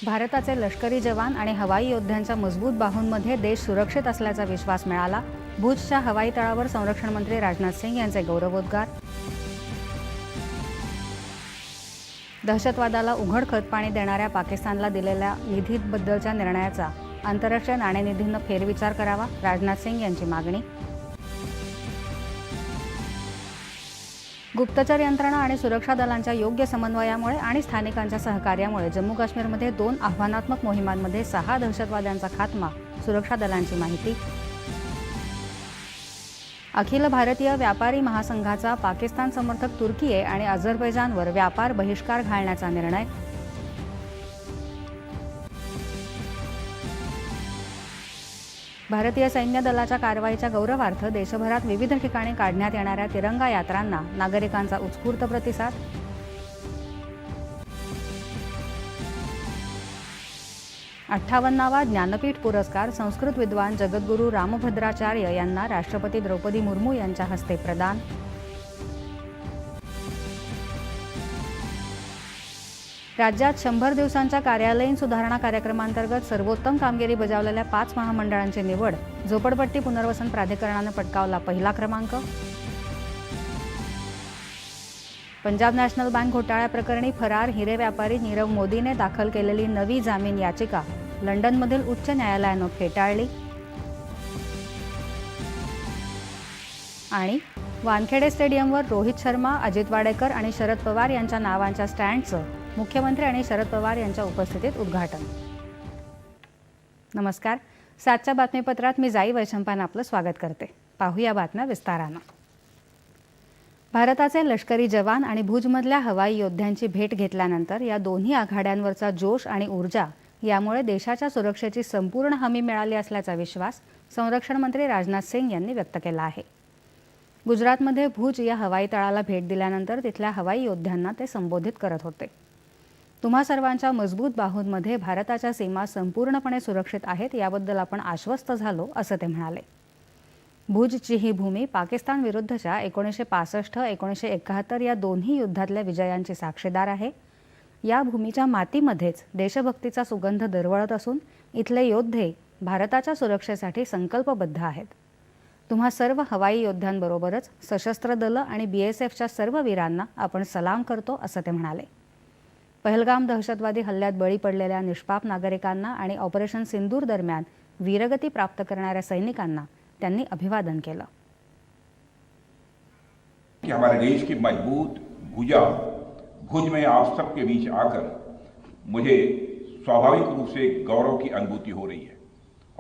भारताचे लष्करी जवान आणि हवाई योद्ध्यांच्या मजबूत बाहूंमध्ये देश सुरक्षित असल्याचा विश्वास मिळाला. भुजच्या हवाई तळावर संरक्षण मंत्री राजनाथ सिंग यांचे गौरवोद्गार. दहशतवादाला उघड खतपाणी देणाऱ्या पाकिस्तानला दिलेल्या निधीबद्दलच्या निर्णयाचा आंतरराष्ट्रीय नाणेनिधीनं फेरविचार करावा, राजनाथ सिंग यांची मागणी. गुप्तचर यंत्रणा आणि सुरक्षा दलांच्या योग्य समन्वयामुळे आणि स्थानिकांच्या सहकार्यामुळे जम्मू काश्मीरमध्ये 2 आव्हानात्मक मोहिमांमध्ये 6 दहशतवाद्यांचा खात्मा, सुरक्षा दलांची माहिती. अखिल भारतीय व्यापारी महासंघाचा पाकिस्तान समर्थक तुर्की आणि अझरबैजानवर व्यापार बहिष्कार घालण्याचा निर्णय. भारतीय सैन्य दलाच्या कारवाईच्या गौरवार्थ देशभरात विविध ठिकाणी काढण्यात येणाऱ्या तिरंगा यात्रांना नागरिकांचा उत्स्फूर्त प्रतिसाद. अठ्ठावन्नावा ज्ञानपीठ पुरस्कार संस्कृत विद्वान जगद्गुरू रामभद्राचार्य यांना राष्ट्रपती द्रौपदी मुर्मू यांच्या हस्ते प्रदान. राज्यात 100 दिवसांच्या कार्यालयीन सुधारणा कार्यक्रमांतर्गत सर्वोत्तम कामगिरी बजावलेल्या 5 महामंडळांची निवड. झोपडपट्टी पुनर्वसन प्राधिकरणानं पटकावला पहिला क्रमांक. पंजाब नॅशनल बँक घोटाळ्याप्रकरणी फरार हिरे व्यापारी नीरव मोदीने दाखल केलेली नवी जामीन याचिका लंडनमधील उच्च न्यायालयानं फेटाळली. आणि वानखेडे स्टेडियमवर रोहित शर्मा, अजित वाडेकर आणि शरद पवार यांच्या नावांच्या स्टँडचं मुख्यमंत्री आणि शरद पवार यांच्या उपस्थितीत उद्घाटन. नमस्कार. 7च्या बातमीपत्रात मी जाई वैशंपान आपलं स्वागत करते. पाहूया बातम्या विस्तारानं. भारताचे लष्करी जवान आणि भुजमधल्या हवाई योद्ध्यांची भेट घेतल्यानंतर या दोन्ही आघाड्यांवरचा जोश आणि ऊर्जा यामुळे देशाच्या सुरक्षेची संपूर्ण हमी मिळाली असल्याचा विश्वास संरक्षण मंत्री राजनाथ सिंग यांनी व्यक्त केला आहे. गुजरातमध्ये भुज या हवाई तळाला भेट दिल्यानंतर तिथल्या हवाई योद्ध्यांना ते संबोधित करत होते. तुम्हा सर्वांच्या मजबूत बाहूंमध्ये भारताच्या सीमा संपूर्णपणे सुरक्षित आहेत याबद्दल आपण आश्वस्त झालो, असं ते म्हणाले. भुजची ही भूमी पाकिस्तान विरुद्धच्या 1965-1971 या दोन्ही युद्धातल्या विजयांची साक्षीदार आहे. या भूमीच्या मातीमध्येच देशभक्तीचा सुगंध दरवळत असून इथले योद्धे भारताच्या सुरक्षेसाठी संकल्पबद्ध आहेत. तुम्हा सर्व हवाई योद्ध्यांबरोबरच सशस्त्र दलं आणि BSFच्या सर्व वीरांना आपण सलाम करतो, असं ते म्हणाले. पहलगाम दहशतवादी हल्ल्यात बळी पडलेल्या निष्पाप नागरिकांना आणि ऑपरेशन सिंदूर दरम्यान वीरगती प्राप्त करणाऱ्या सैनिकांना त्यांनी अभिवादन केलं. कि हमारे देश की मजबूत भुजा भुज में आप सबके बीच आकर मुझे स्वाभाविक रूप से गौरव की अनुभूति हो रही है.